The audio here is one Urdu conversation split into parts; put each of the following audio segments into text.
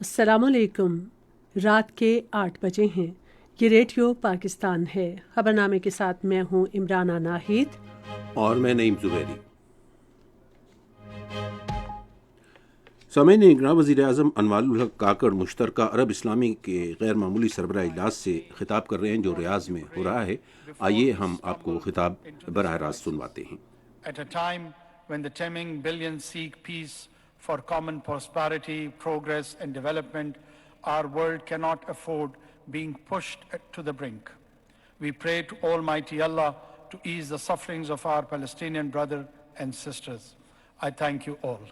السلام علیکم۔ رات کے 8 بجے ہیں۔ یہ ریڈیو پاکستان ہے۔ خبرنامے کے ساتھ میں ہوں عمرانہ ناہید اور میں نعیم زبیری۔ سامعین اگراں، وزیر اعظم انوار الحق کاکڑ مشترکہ عرب اسلامی کے غیر معمولی سربراہ اجلاس سے خطاب کر رہے ہیں جو ریاض میں ہو رہا ہے۔ آئیے ہم آپ کو خطاب براہ راست سنواتے ہیں۔ At a time when the teeming billions seek peace for common prosperity, progress and development, our world cannot afford being pushed to the brink. We pray to Almighty Allah to ease the sufferings of our Palestinian brothers and sisters. I thank you all.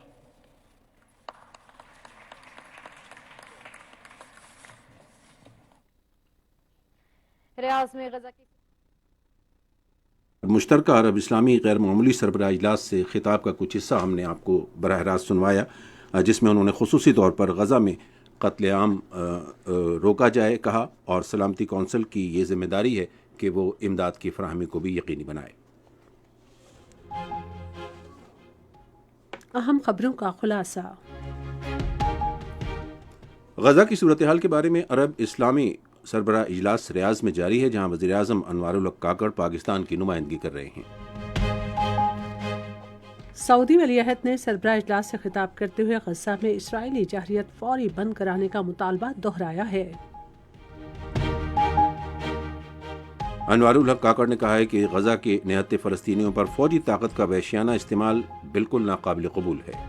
ریاض میں غزہ کی مشترکہ عرب اسلامی غیر معمولی سربراہ اجلاس سے خطاب کا کچھ حصہ ہم نے آپ کو براہ راست سنوایا، جس میں انہوں نے خصوصی طور پر غزہ میں قتل عام روکا جائے کہا اور سلامتی کونسل کی یہ ذمہ داری ہے کہ وہ امداد کی فراہمی کو بھی یقینی بنائے۔ اہم خبروں کا خلاصہ۔ غزہ کی صورتحال کے بارے میں عرب اسلامی سربراہ اجلاس ریاض میں جاری ہے، جہاں وزیر اعظم انوار الحق کاکڑ پاکستان کی نمائندگی کر رہے ہیں۔ سعودی ولی عہد نے سربراہ اجلاس سے خطاب کرتے ہوئے غزہ میں اسرائیلی جارحیت فوری بند کرانے کا مطالبہ دہرایا ہے۔ انوار الحق کاکڑ نے کہا ہے کہ غزہ کے نہتے فلسطینیوں پر فوجی طاقت کا وحشیانہ استعمال بالکل ناقابل قبول ہے۔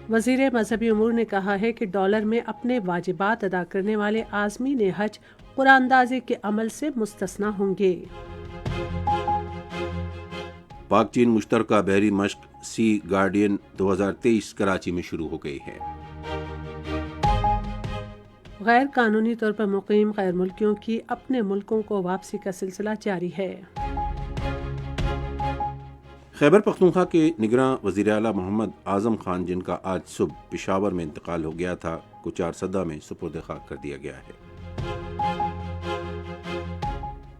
وزیر مذہبی امور نے کہا ہے کہ ڈالر میں اپنے واجبات ادا کرنے والے عازمین حج قرآن اندازی کے عمل سے مستثنی ہوں گے۔ پاک چین مشترکہ بحری مشق سی گارڈین 2023 کراچی میں شروع ہو گئی ہے۔ غیر قانونی طور پر مقیم غیر ملکیوں کی اپنے ملکوں کو واپسی کا سلسلہ جاری ہے۔ خیبر پختونخوا کے نگراں وزیر اعلیٰ محمد اعظم خان، جن کا آج صبح پشاور میں انتقال ہو گیا تھا، کو 4 سدہ میں سپرد خاک کر دیا گیا ہے۔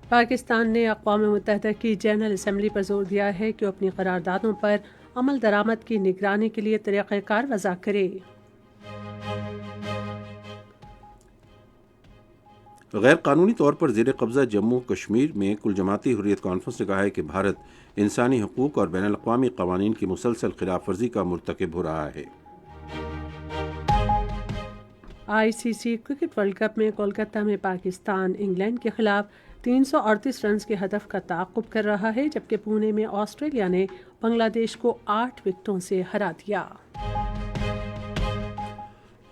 پاکستان نے اقوام متحدہ کی جنرل اسمبلی پر زور دیا ہے کہ وہ اپنی قراردادوں پر عمل درآمد کی نگرانی کے لیے طریقہ کار وضع کرے۔ غیر قانونی طور پر زیر قبضہ جموں کشمیر میں کل جماعتی حریت کانفرنس نے کہا ہے کہ بھارت انسانی حقوق اور بین الاقوامی قوانین کی مسلسل خلاف ورزی کا مرتکب ہو رہا ہے۔ ICC کرکٹ ورلڈ کپ میں کولکتہ میں پاکستان انگلینڈ کے خلاف 338 رنز کے ہدف کا تعاقب کر رہا ہے، جبکہ پونے میں آسٹریلیا نے بنگلہ دیش کو 8 وکٹوں سے ہرا دیا۔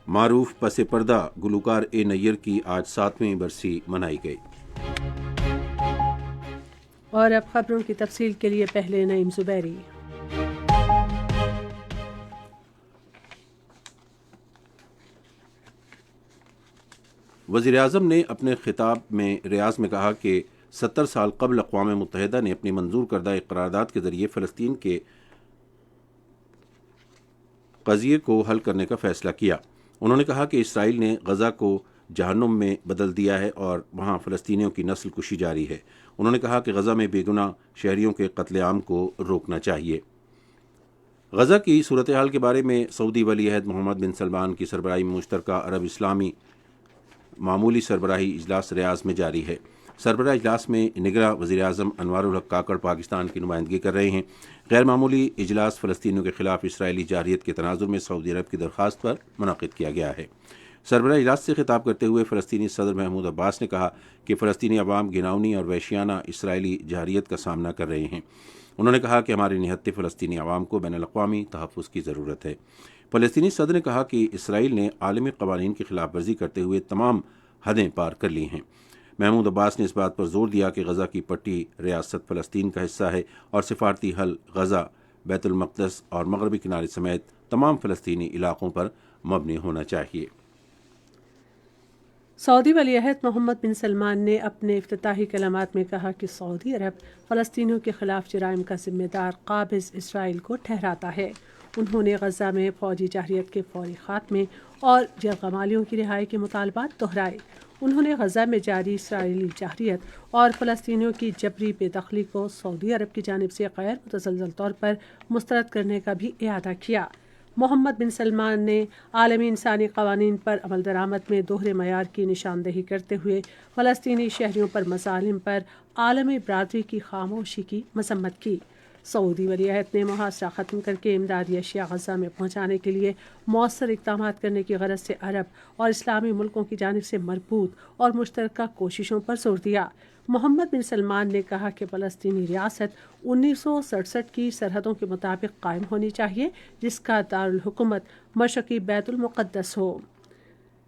معروف پس پردہ گلوکار اے نیّر کی آج 7ویں برسی منائی گئی۔ اور اب خبروں کی تفصیل کے لیے پہلے نعیم زبیری۔ وزیر اعظم نے اپنے خطاب میں ریاض میں کہا کہ 70 سال قبل اقوام متحدہ نے اپنی منظور کردہ قرارداد کے ذریعے فلسطین کے قضیے کو حل کرنے کا فیصلہ کیا۔ انہوں نے کہا کہ اسرائیل نے غزہ کو جہنم میں بدل دیا ہے اور وہاں فلسطینیوں کی نسل کشی جاری ہے۔ انہوں نے کہا کہ غزہ میں بے گناہ شہریوں کے قتل عام کو روکنا چاہیے۔ غزہ کی صورتحال کے بارے میں سعودی ولی عہد محمد بن سلمان کی سربراہی میں مشترکہ عرب اسلامی معمولی سربراہی اجلاس ریاض میں جاری ہے۔ سربراہ اجلاس میں نگراں وزیر اعظم انوار الحق کاکڑ پاکستان کی نمائندگی کر رہے ہیں۔ غیر معمولی اجلاس فلسطینیوں کے خلاف اسرائیلی جارحیت کے تناظر میں سعودی عرب کی درخواست پر منعقد کیا گیا ہے۔ سربراہ اجلاس سے خطاب کرتے ہوئے فلسطینی صدر محمود عباس نے کہا کہ فلسطینی عوام گھناؤنی اور وحشیانہ اسرائیلی جارحیت کا سامنا کر رہے ہیں۔ انہوں نے کہا کہ ہمارے نہتے فلسطینی عوام کو بین الاقوامی تحفظ کی ضرورت ہے۔ فلسطینی صدر نے کہا کہ اسرائیل نے عالمی قوانین کی خلاف ورزی کرتے ہوئے تمام حدیں پار کر لی ہیں۔ محمود عباس نے اس بات پر زور دیا کہ غزہ کی پٹی ریاست فلسطین کا حصہ ہے اور سفارتی حل غزہ، بیت المقدس اور مغربی کنارے سمیت تمام فلسطینی علاقوں پر مبنی ہونا چاہیے۔ سعودی ولی عہد محمد بن سلمان نے اپنے افتتاحی کلمات میں کہا کہ سعودی عرب فلسطینیوں کے خلاف جرائم کا ذمہ دار قابض اسرائیل کو ٹھہراتا ہے۔ انہوں نے غزہ میں فوجی جارحیت کے فوری خاتمے اور یرغمالیوں کی رہائی کے مطالبات دہرائے۔ انہوں نے غزہ میں جاری اسرائیلی جارحیت اور فلسطینیوں کی جبری بے دخلی کو سعودی عرب کی جانب سے غیر متزلزل طور پر مسترد کرنے کا بھی اعادہ کیا۔ محمد بن سلمان نے عالمی انسانی قوانین پر عمل درآمد میں دوہرے معیار کی نشاندہی کرتے ہوئے فلسطینی شہریوں پر مظالم پر عالمی برادری کی خاموشی کی مذمت کی۔ سعودی ولی عہد نے محاصرہ ختم کر کے امدادی اشیاء غزہ میں پہنچانے کے لیے مؤثر اقدامات کرنے کی غرض سے عرب اور اسلامی ملکوں کی جانب سے مربوط اور مشترکہ کوششوں پر زور دیا۔ محمد بن سلمان نے کہا کہ فلسطینی ریاست 1967 کی سرحدوں کے مطابق قائم ہونی چاہیے، جس کا دارالحکومت مشرقی بیت المقدس ہو۔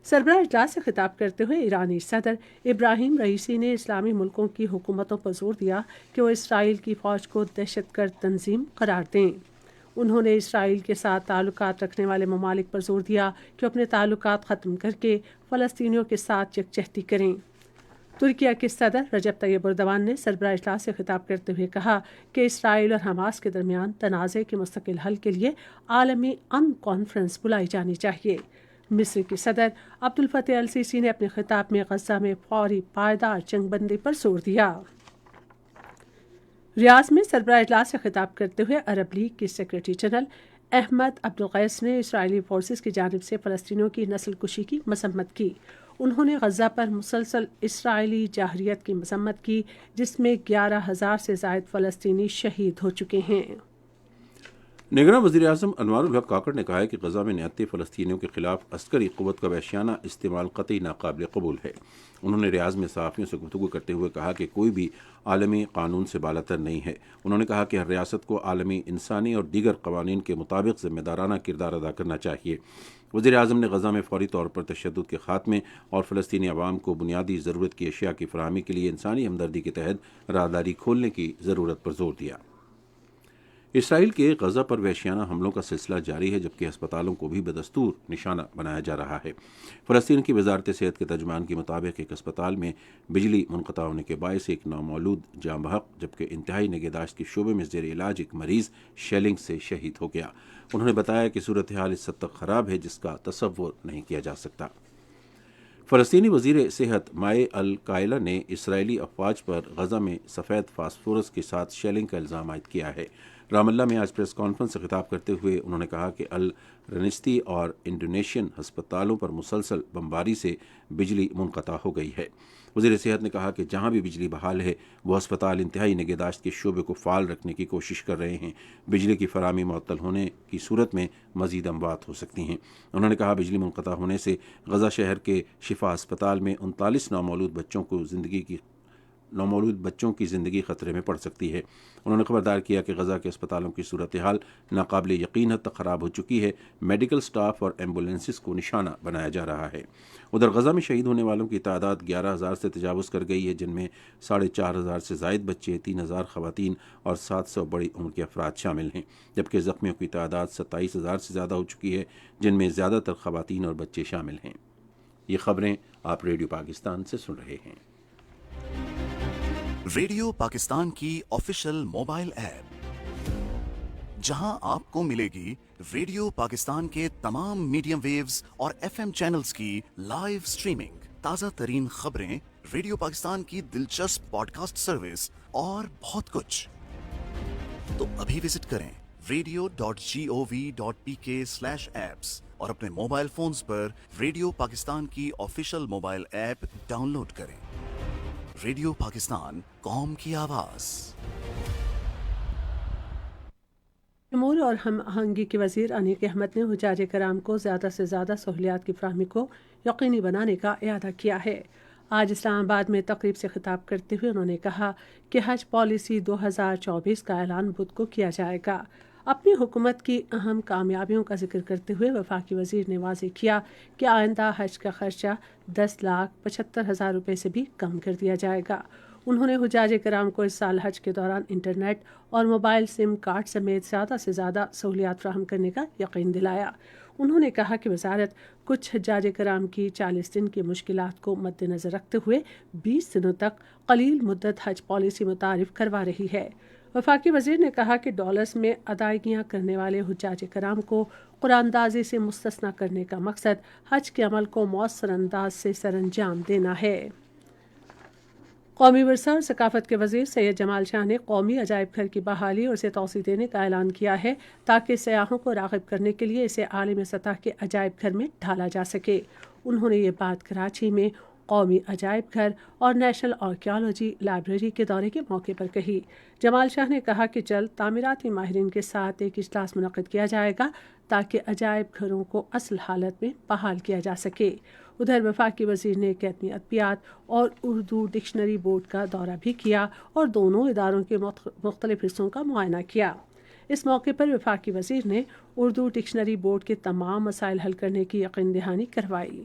سربراہ اجلاس سے خطاب کرتے ہوئے ایرانی صدر ابراہیم رئیسی نے اسلامی ملکوں کی حکومتوں پر زور دیا کہ وہ اسرائیل کی فوج کو دہشت گرد تنظیم قرار دیں۔ انہوں نے اسرائیل کے ساتھ تعلقات رکھنے والے ممالک پر زور دیا کہ اپنے تعلقات ختم کر کے فلسطینیوں کے ساتھ یکجہتی کریں۔ ترکیہ کے صدر رجب طیب اردوان نے سربراہ اجلاس سے خطاب کرتے ہوئے کہا کہ اسرائیل اور حماس کے درمیان تنازع کے مستقل حل کے لیے عالمی امن کانفرنس بلائی جانی چاہیے۔ مصر کے صدر عبد الفتاح السیسی نے اپنے خطاب میں غزہ میں فوری پائیدار جنگ بندی پر زور دیا۔ ریاض میں سربراہ اجلاس سے خطاب کرتے ہوئے عرب لیگ کے سیکرٹری جنرل احمد عبدالقیس نے اسرائیلی فورسز کی جانب سے فلسطینیوں کی نسل کشی کی مذمت کی۔ انہوں نے غزہ پر مسلسل اسرائیلی جارحیت کی مذمت کی، جس میں 11,000 سے زائد فلسطینی شہید ہو چکے ہیں۔ نگراں وزیر اعظم انوار الحق کاکڑ نے کہا ہے کہ غزہ میں نہتے فلسطینیوں کے خلاف عسکری قوت کا وحشیانہ استعمال قطعی ناقابل قبول ہے۔ انہوں نے ریاض میں صحافیوں سے گفتگو کرتے ہوئے کہا کہ کوئی بھی عالمی قانون سے بالاتر نہیں ہے۔ انہوں نے کہا کہ ہر ریاست کو عالمی انسانی اور دیگر قوانین کے مطابق ذمہ دارانہ کردار ادا کرنا چاہیے۔ وزیر اعظم نے غزہ میں فوری طور پر تشدد کے خاتمے اور فلسطینی عوام کو بنیادی ضرورت کی اشیاء کی فراہمی کے لیے انسانی ہمدردی کے تحت راہداری کھولنے کی ضرورت پر زور دیا۔ اسرائیل کے غزہ پر وحشیانہ حملوں کا سلسلہ جاری ہے، جبکہ ہسپتالوں کو بھی بدستور نشانہ بنایا جا رہا ہے۔ فلسطین کی وزارت صحت کے ترجمان کے مطابق ایک ہسپتال میں بجلی منقطع ہونے کے باعث ایک نومولود جاں بحق، جبکہ انتہائی نگہداشت کے شعبے میں زیر علاج ایک مریض شیلنگ سے شہید ہو گیا۔ انہوں نے بتایا کہ صورتحال اس حد تک خراب ہے جس کا تصور نہیں کیا جا سکتا۔ فلسطینی وزیر صحت مائع القائلہ نے اسرائیلی افواج پر غزہ میں سفید فاسفورس کے ساتھ شیلنگ کا الزام عائد کیا ہے۔ رام اللہ میں آج پریس کانفرنس سے خطاب کرتے ہوئے انہوں نے کہا کہ الرنستی اور انڈونیشین ہسپتالوں پر مسلسل بمباری سے بجلی منقطع ہو گئی ہے۔ وزیر صحت نے کہا کہ جہاں بھی بجلی بحال ہے وہ ہسپتال انتہائی نگہداشت کے شعبے کو فعال رکھنے کی کوشش کر رہے ہیں۔ بجلی کی فراہمی معطل ہونے کی صورت میں مزید اموات ہو سکتی ہیں۔ انہوں نے کہا بجلی منقطع ہونے سے غزہ شہر کے شفا ہسپتال میں 39 نومولود بچوں کی زندگی خطرے میں پڑ سکتی ہے۔ انہوں نے خبردار کیا کہ غزہ کے اسپتالوں کی صورتحال ناقابل یقین حد تک خراب ہو چکی ہے۔ میڈیکل سٹاف اور ایمبولینسز کو نشانہ بنایا جا رہا ہے۔ ادھر غزہ میں شہید ہونے والوں کی تعداد 11,000 سے تجاوز کر گئی ہے، جن میں 4,500 سے زائد بچے، 3,000 خواتین اور 700 بڑی عمر کے افراد شامل ہیں، جبکہ زخمیوں کی تعداد 27,000 سے زیادہ ہو چکی ہے، جن میں زیادہ تر خواتین اور بچے شامل ہیں۔ یہ خبریں آپ ریڈیو پاکستان سے سن رہے ہیں۔ ریڈیو پاکستان کی آفیشیل موبائل ایپ، جہاں آپ کو ملے گی ریڈیو پاکستان کے تمام میڈیم ویوز اور FM چینلز کی لائیو سٹریمنگ، تازہ ترین خبریں، ریڈیو پاکستان کی دلچسپ پوڈ کاسٹ سروس اور بہت کچھ۔ تو ابھی وزٹ کریں radio.gov.pk/apps اور اپنے موبائل فونز پر ریڈیو پاکستان کی official mobile app download کریں۔ ریڈیو پاکستان، قوم کی آواز۔ امور اور ہم آہنگی کے وزیر انیق احمد نے حجاج کرام کو زیادہ سے زیادہ سہولیات کی فراہمی کو یقینی بنانے کا اعادہ کیا ہے۔ آج اسلام آباد میں تقریب سے خطاب کرتے ہوئے انہوں نے کہا کہ حج پالیسی 2024 کا اعلان بدھ کو کیا جائے گا۔ اپنی حکومت کی اہم کامیابیوں کا ذکر کرتے ہوئے وفاقی وزیر نے واضح کیا کہ آئندہ حج کا خرچہ 10,75,000 روپے سے بھی کم کر دیا جائے گا۔ انہوں نے حجاج کرام کو اس سال حج کے دوران انٹرنیٹ اور موبائل سم کارڈ سمیت زیادہ سے زیادہ سہولیات فراہم کرنے کا یقین دلایا۔ انہوں نے کہا کہ وزارت کچھ حجاج کرام کی 40 دن کی مشکلات کو مد نظر رکھتے ہوئے 20 دنوں تک قلیل مدت حج پالیسی متعارف کروا رہی ہے۔ وفاقی وزیر نے کہا کہ ڈالرز میں ادائیگیاں کرنے والے حجاج کرام کو قرآندازی سے مستثنیٰ کرنے کا مقصد حج کے عمل کو مؤثر انداز سے سر انجام دینا ہے۔ قومی ورثہ اور ثقافت کے وزیر سید جمال شاہ نے قومی عجائب گھر کی بحالی اور اسے توسیع دینے کا اعلان کیا ہے تاکہ سیاحوں کو راغب کرنے کے لیے اسے عالمی سطح کے عجائب گھر میں ڈھالا جا سکے۔ انہوں نے یہ بات کراچی میں قومی عجائب گھر اور نیشنل آرکیالوجی لائبریری کے دورے کے موقع پر کہی۔ جمال شاہ نے کہا کہ جلد تعمیراتی ماہرین کے ساتھ ایک اجلاس منعقد کیا جائے گا تاکہ عجائب گھروں کو اصل حالت میں بحال کیا جا سکے۔ ادھر وفاقی وزیر نے اکیڈمی ادبیات اور اردو ڈکشنری بورڈ کا دورہ بھی کیا اور دونوں اداروں کے مختلف حصوں کا معائنہ کیا۔ اس موقع پر وفاقی وزیر نے اردو ڈکشنری بورڈ کے تمام مسائل حل کرنے کی یقین دہانی کروائی۔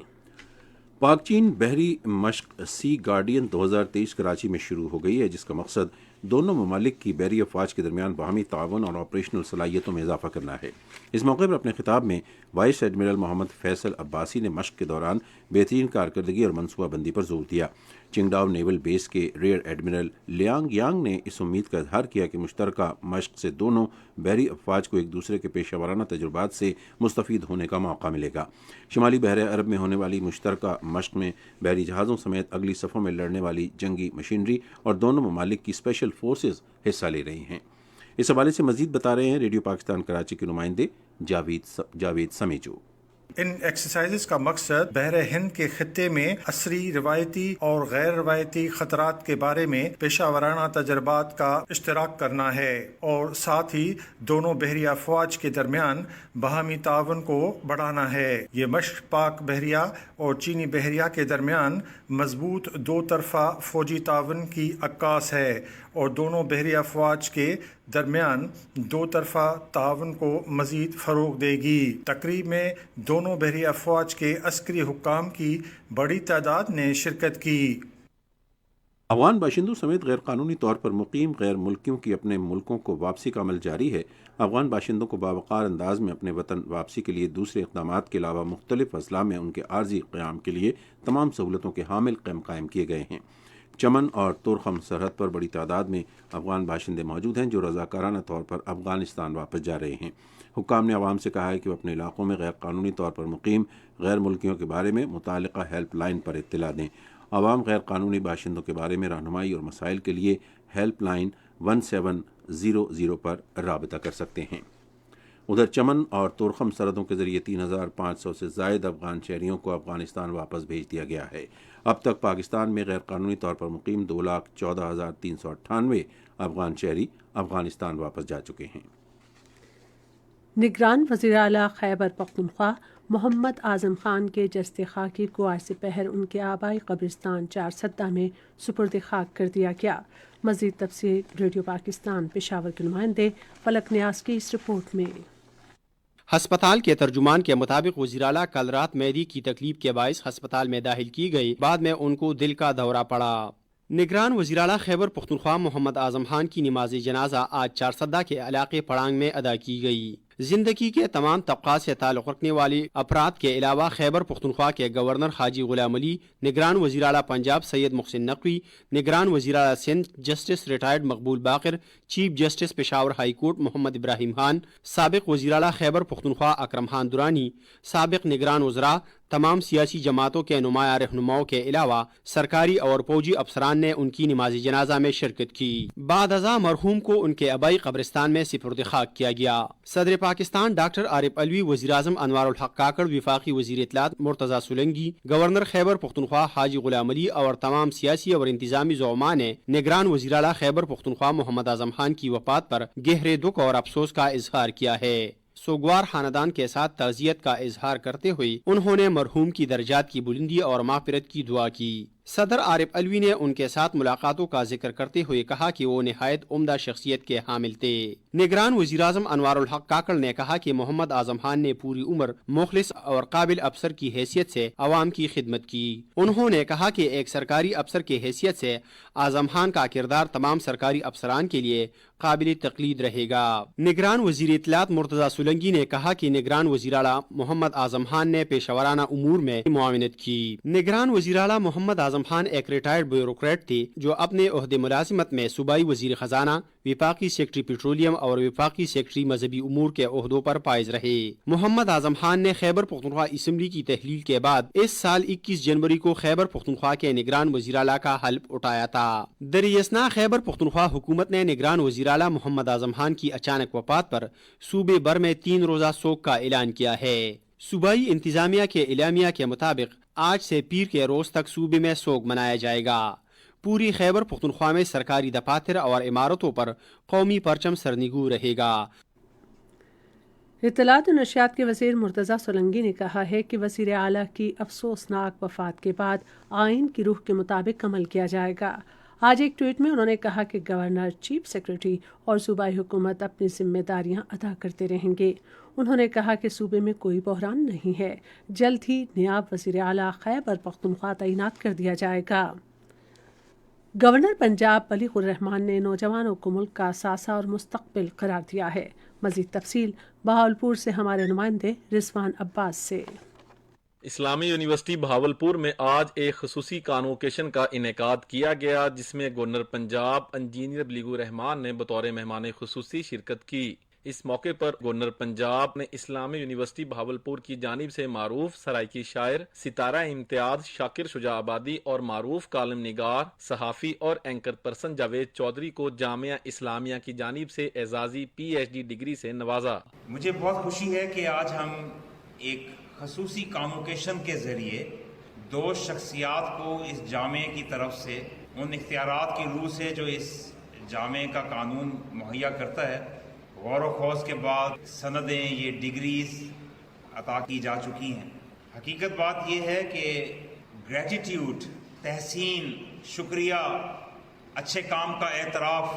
پاک چین بحری مشق سی گارڈین 2023 کراچی میں شروع ہو گئی ہے، جس کا مقصد دونوں ممالک کی بحری افواج کے درمیان باہمی تعاون اور آپریشنل صلاحیتوں میں اضافہ کرنا ہے۔ اس موقع پر اپنے خطاب میں وائس ایڈمرل محمد فیصل عباسی نے مشق کے دوران بہترین کارکردگی اور منصوبہ بندی پر زور دیا۔ چنگڈاؤ نیول بیس کے ریئر ایڈمرل لیانگ یانگ نے اس امید کا اظہار کیا کہ مشترکہ مشق سے دونوں بحری افواج کو ایک دوسرے کے پیشہ ورانہ تجربات سے مستفید ہونے کا موقع ملے گا۔ شمالی بحر عرب میں ہونے والی مشترکہ مشق میں بحری جہازوں سمیت اگلی صفوں میں لڑنے والی جنگی مشینری اور دونوں ممالک کی اسپیشل فورسز حصہ لے رہی ہیں۔ اس حوالے سے مزید بتا رہے ہیں ریڈیو پاکستان کراچی کے نمائندے جاوید سمیجو۔ ان ایکسرسائزز کا مقصد بحر ہند کے خطے میں عصری، روایتی اور غیر روایتی خطرات کے بارے میں پیشہ ورانہ تجربات کا اشتراک کرنا ہے اور ساتھ ہی دونوں بحری افواج کے درمیان باہمی تعاون کو بڑھانا ہے۔ یہ مشق پاک بحریہ اور چینی بحریہ کے درمیان مضبوط دو طرفہ فوجی تعاون کی عکاس ہے اور دونوں بحری افواج کے درمیان دو طرفہ تعاون کو مزید فروغ دے گی۔ تقریب میں دونوں بحری افواج کے عسکری حکام کی بڑی تعداد نے شرکت کی۔ افغان باشندوں سمیت غیر قانونی طور پر مقیم غیر ملکیوں کی اپنے ملکوں کو واپسی کا عمل جاری ہے۔ افغان باشندوں کو باوقار انداز میں اپنے وطن واپسی کے لیے دوسرے اقدامات کے علاوہ مختلف اضلاع میں ان کے عارضی قیام کے لیے تمام سہولتوں کے حامل قائم کیے گئے ہیں۔ چمن اور تورخم سرحد پر بڑی تعداد میں افغان باشندے موجود ہیں جو رضاکارانہ طور پر افغانستان واپس جا رہے ہیں۔ حکام نے عوام سے کہا ہے کہ وہ اپنے علاقوں میں غیر قانونی طور پر مقیم غیر ملکیوں کے بارے میں متعلقہ ہیلپ لائن پر اطلاع دیں۔ عوام غیر قانونی باشندوں کے بارے میں رہنمائی اور مسائل کے لیے ہیلپ لائن 1700 پر رابطہ کر سکتے ہیں۔ ادھر چمن اور تورخم سرحدوں کے ذریعے 3500 سے زائد افغان شہریوں کو افغانستان واپس بھیج دیا گیا ہے۔ اب تک پاکستان میں غیر قانونی طور پر مقیم 2,14,398 افغان شہری افغانستان واپس جا چکے ہیں۔ نگران وزیر اعلیٰ خیبر پختونخوا محمد اعظم خان کے جسد خاکی کو آج سپہر ان کے آبائی قبرستان 4 سدہ میں سپرد خاک کر دیا گیا۔ مزید تفصیل ریڈیو پاکستان پشاور کے نمائندے فلک نیاز کی اس رپورٹ میں۔ ہسپتال کے ترجمان کے مطابق وزیر اعلیٰ کل رات معدے کی تکلیف کے باعث ہسپتال میں داخل کی گئی، بعد میں ان کو دل کا دورہ پڑا۔ نگران وزیر اعلیٰ خیبر پختونخوا محمد اعظم خان کی نماز جنازہ آج 4 سدہ کے علاقے پڑانگ میں ادا کی گئی۔ زندگی کے تمام طبقات سے تعلق رکھنے والی افراد کے علاوہ خیبر پختونخوا کے گورنر حاجی غلام علی، نگران وزیر اعلیٰ پنجاب سید محسن نقوی، نگران وزیر اعلیٰ Sindh justice retired Maqbool Baqir, chief justice Peshawar high court Muhammad Ibrahim Khan, سابق وزیر اعلیٰ خیبر پختونخوا اکرم خان درانی، سابق نگران وزراء، تمام سیاسی جماعتوں کے نمایاں رہنماؤں کے علاوہ سرکاری اور فوجی افسران نے ان کی نماز جنازہ میں شرکت کی۔ بعد ازاں مرحوم کو ان کے آبائی قبرستان میں سپرد خاک کیا گیا۔ صدر پاکستان ڈاکٹر عارف علوی، وزیر اعظم انوار الحق کاکڑ، وفاقی وزیر اطلاعات مرتضی سولنگی، گورنر خیبر پختونخوا حاجی غلام علی اور تمام سیاسی اور انتظامی زعماء نے نگران وزیر اعلیٰ خیبر پختونخوا محمد اعظم خان کی وفات پر گہرے دکھ اور افسوس کا اظہار کیا ہے۔ سوگوار خاندان کے ساتھ تعزیت کا اظہار کرتے ہوئے انہوں نے مرحوم کی درجات کی بلندی اور مغفرت کی دعا کی۔ صدر عارف علوی نے ان کے ساتھ ملاقاتوں کا ذکر کرتے ہوئے کہا کہ وہ نہایت عمدہ شخصیت کے حامل تھے۔ نگران وزیر اعظم انوار الحق کاکڑ نے کہا کہ محمد اعظم خان نے پوری عمر مخلص اور قابل افسر کی حیثیت سے عوام کی خدمت کی۔ انہوں نے کہا کہ ایک سرکاری افسر کی حیثیت سے اعظم خان کا کردار تمام سرکاری افسران کے لیے قابل تقلید رہے گا۔ نگران وزیر اطلاعات مرتضی سولنگی نے کہا کہ نگران وزیر اعلیٰ محمد اعظم خان نے پیشہ ورانہ امور میں معاونت کی۔ نگران وزیر اعلیٰ محمد اعظم خان ایک ریٹائرڈ بیوروکریٹ تھے جو اپنے عہدے ملازمت میں صوبائی وزیر خزانہ، وفاقی سیکرٹری پیٹرولیم اور وفاقی سیکرٹری مذہبی امور کے عہدوں پر فائز رہے۔ محمد اعظم خان نے خیبر پختونخوا اسمبلی کی تحلیل کے بعد اس سال 21 جنوری کو خیبر پختونخوا کے نگران وزیر اعلیٰ کا حلف اٹھایا تھا۔ دریاسنا خیبر پختونخوا حکومت نے نگران وزیر اعلیٰ محمد اعظم خان کی اچانک وفات پر صوبے بھر میں 3 روزہ سوگ کا اعلان کیا ہے۔ صوبائی انتظامیہ کے اعلامیہ کے مطابق آج سے پیر کے روز تک صوبے میں سوگ منایا جائے گا۔ پوری خیبر پختونخوا میں سرکاری دفاتر اور عمارتوں پر قومی پرچم سرنگو رہے گا۔ اطلاعات و نشریات کے وزیر مرتضی سولنگی نے کہا ہے کہ وزیر اعلیٰ کی افسوسناک وفات کے بعد آئین کی روح کے مطابق عمل کیا جائے گا۔ آج ایک ٹویٹ میں انہوں نے کہا کہ گورنر، چیف سیکرٹری اور صوبائی حکومت اپنی ذمہ داریاں ادا کرتے رہیں گے۔ انہوں نے کہا کہ صوبے میں کوئی بحران نہیں ہے، جلد ہی نائب وزیر اعلیٰ خیبر پختونخوا تعینات کر دیا جائے گا۔ گورنر پنجاب بلیغ الرحمان نے نوجوانوں کو ملک کا اثاثہ اور مستقبل قرار دیا ہے۔ مزید تفصیل بہاولپور سے ہمارے نمائندے رضوان عباس سے۔ اسلامی یونیورسٹی بہاولپور میں آج ایک خصوصی کانوکیشن کا انعقاد کیا گیا جس میں گورنر پنجاب انجینئر بلیغ الرحمان نے بطور مہمان خصوصی شرکت کی۔ اس موقع پر گورنر پنجاب نے اسلامی یونیورسٹی بہاولپور کی جانب سے معروف سرائکی شاعر ستارہ امتیاز شاکر شجاع آبادی اور معروف کالم نگار، صحافی اور اینکر پرسن جاوید چودھری کو جامعہ اسلامیہ کی جانب سے اعزازی PhD ڈگری سے نوازا۔ مجھے بہت خوشی ہے کہ آج ہم ایک خصوصی کانوکیشن کے ذریعے 2 شخصیات کو اس جامعے کی طرف سے ان اختیارات کی روح سے جو اس جامعے کا قانون مہیا کرتا ہے، غور و خوض کے بعد سندیں، یہ ڈگریز عطا کی جا چکی ہیں۔ حقیقت بات یہ ہے کہ گریٹیٹیوڈ، تحسین، شکریہ، اچھے کام کا اعتراف،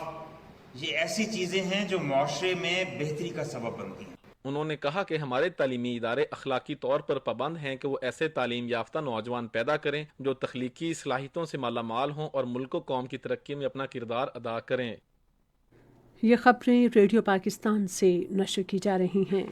یہ ایسی چیزیں ہیں جو معاشرے میں بہتری کا سبب بنتی ہیں۔ انہوں نے کہا کہ ہمارے تعلیمی ادارے اخلاقی طور پر پابند ہیں کہ وہ ایسے تعلیم یافتہ نوجوان پیدا کریں جو تخلیقی صلاحیتوں سے مالا مال ہوں اور ملک و قوم کی ترقی میں اپنا کردار ادا کریں۔ یہ خبریں ریڈیو پاکستان سے نشر کی جا رہی ہیں۔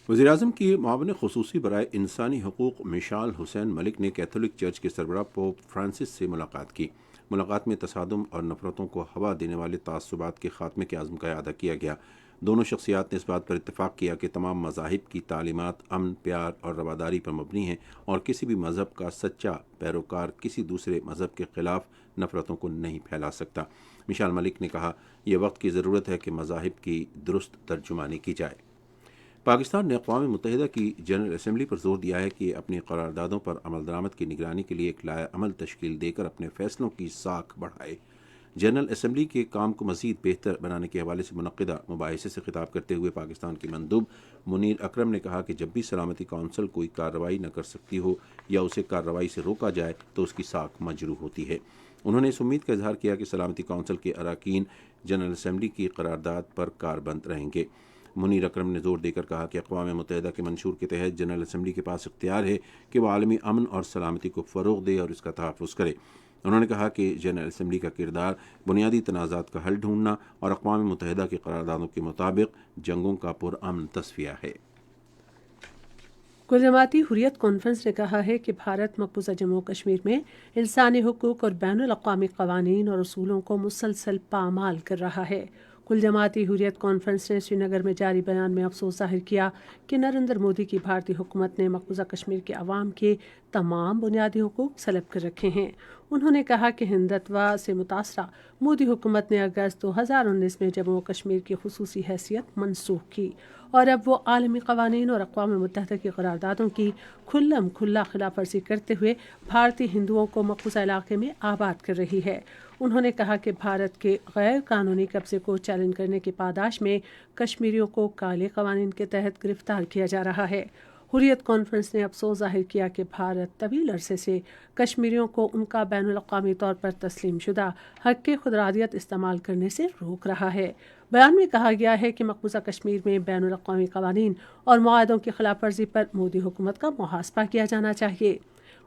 وزیراعظم کی معاون خصوصی برائے انسانی حقوق مشال حسین ملک نے کیتھولک چرچ کے سربراہ پوپ فرانسس سے ملاقات کی۔ ملاقات میں تصادم اور نفرتوں کو ہوا دینے والے تعصبات کے خاتمے کے عزم کا اعادہ کیا گیا۔ دونوں شخصیات نے اس بات پر اتفاق کیا کہ تمام مذاہب کی تعلیمات امن، پیار اور رواداری پر مبنی ہیں اور کسی بھی مذہب کا سچا پیروکار کسی دوسرے مذہب کے خلاف نفرتوں کو نہیں پھیلا سکتا۔ مشال ملک نے کہا، یہ وقت کی ضرورت ہے کہ مذاہب کی درست ترجمانی کی جائے۔ پاکستان نے اقوام متحدہ کی جنرل اسمبلی پر زور دیا ہے کہ اپنی قراردادوں پر عمل درآمد کی نگرانی کے لیے ایک لائحہ عمل تشکیل دے کر اپنے فیصلوں کی ساکھ بڑھائے۔ جنرل اسمبلی کے کام کو مزید بہتر بنانے کے حوالے سے منعقدہ مباحثے سے خطاب کرتے ہوئے پاکستان کے مندوب منیر اکرم نے کہا کہ جب بھی سلامتی کونسل کوئی کارروائی نہ کر سکتی ہو یا اسے کارروائی سے روکا جائے تو اس کی ساکھ مجروح ہوتی ہے۔ انہوں نے اس امید کا اظہار کیا کہ سلامتی کونسل کے اراکین جنرل اسمبلی کی قرارداد پر کاربند رہیں گے۔ منیر اکرم نے زور دے کر کہا کہ اقوام متحدہ کے منشور کے تحت جنرل اسمبلی کے پاس اختیار ہے کہ وہ عالمی امن اور سلامتی کو فروغ دے اور اس کا تحفظ کرے۔ انہوں نے کہا کہ جنرل اسمبلی کا کردار بنیادی تنازعات کا حل ڈھونڈنا اور اقوام متحدہ کی قراردادوں کے مطابق جنگوں کا پرامن تصفیہ ہے۔ کل جماعتی حریت کانفرنس نے کہا ہے کہ بھارت مقبوضہ جموں کشمیر میں انسانی حقوق اور بین الاقوامی قوانین اور اصولوں کو مسلسل پامال کر رہا ہے۔ کل جماعتی حریت کانفرنس نے سری نگر میں جاری بیان میں افسوس ظاہر کیا کہ نریندر مودی کی بھارتی حکومت نے مقبوضہ کشمیر کے عوام کے تمام بنیادی حقوق سلب کر رکھے ہیں۔ انہوں نے کہا کہ ہندتوا سے متاثرہ مودی حکومت نے اگست 2019 میں جموں و کشمیر کی خصوصی حیثیت منسوخ کی اور اب وہ عالمی قوانین اور اقوام متحدہ کی قراردادوں کی کھلم کھلا خلاف ورزی کرتے ہوئے بھارتی ہندوؤں کو مقبوضہ علاقے میں آباد کر رہی ہے۔ انہوں نے کہا کہ بھارت کے غیر قانونی قبضے کو چیلنج کرنے کی پاداش میں کشمیریوں کو کالے قوانین کے تحت گرفتار کیا جا رہا ہے۔ حریت کانفرنس نے افسوس ظاہر کیا کہ بھارت طویل عرصے سے کشمیریوں کو ان کا بین الاقوامی طور پر تسلیم شدہ حق خودارادیت استعمال کرنے سے روک رہا ہے۔ بیان میں کہا گیا ہے کہ مقبوضہ کشمیر میں بین الاقوامی قوانین اور معاہدوں کی خلاف ورزی پر مودی حکومت کا محاسبہ کیا جانا چاہیے۔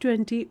20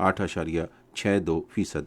8.62%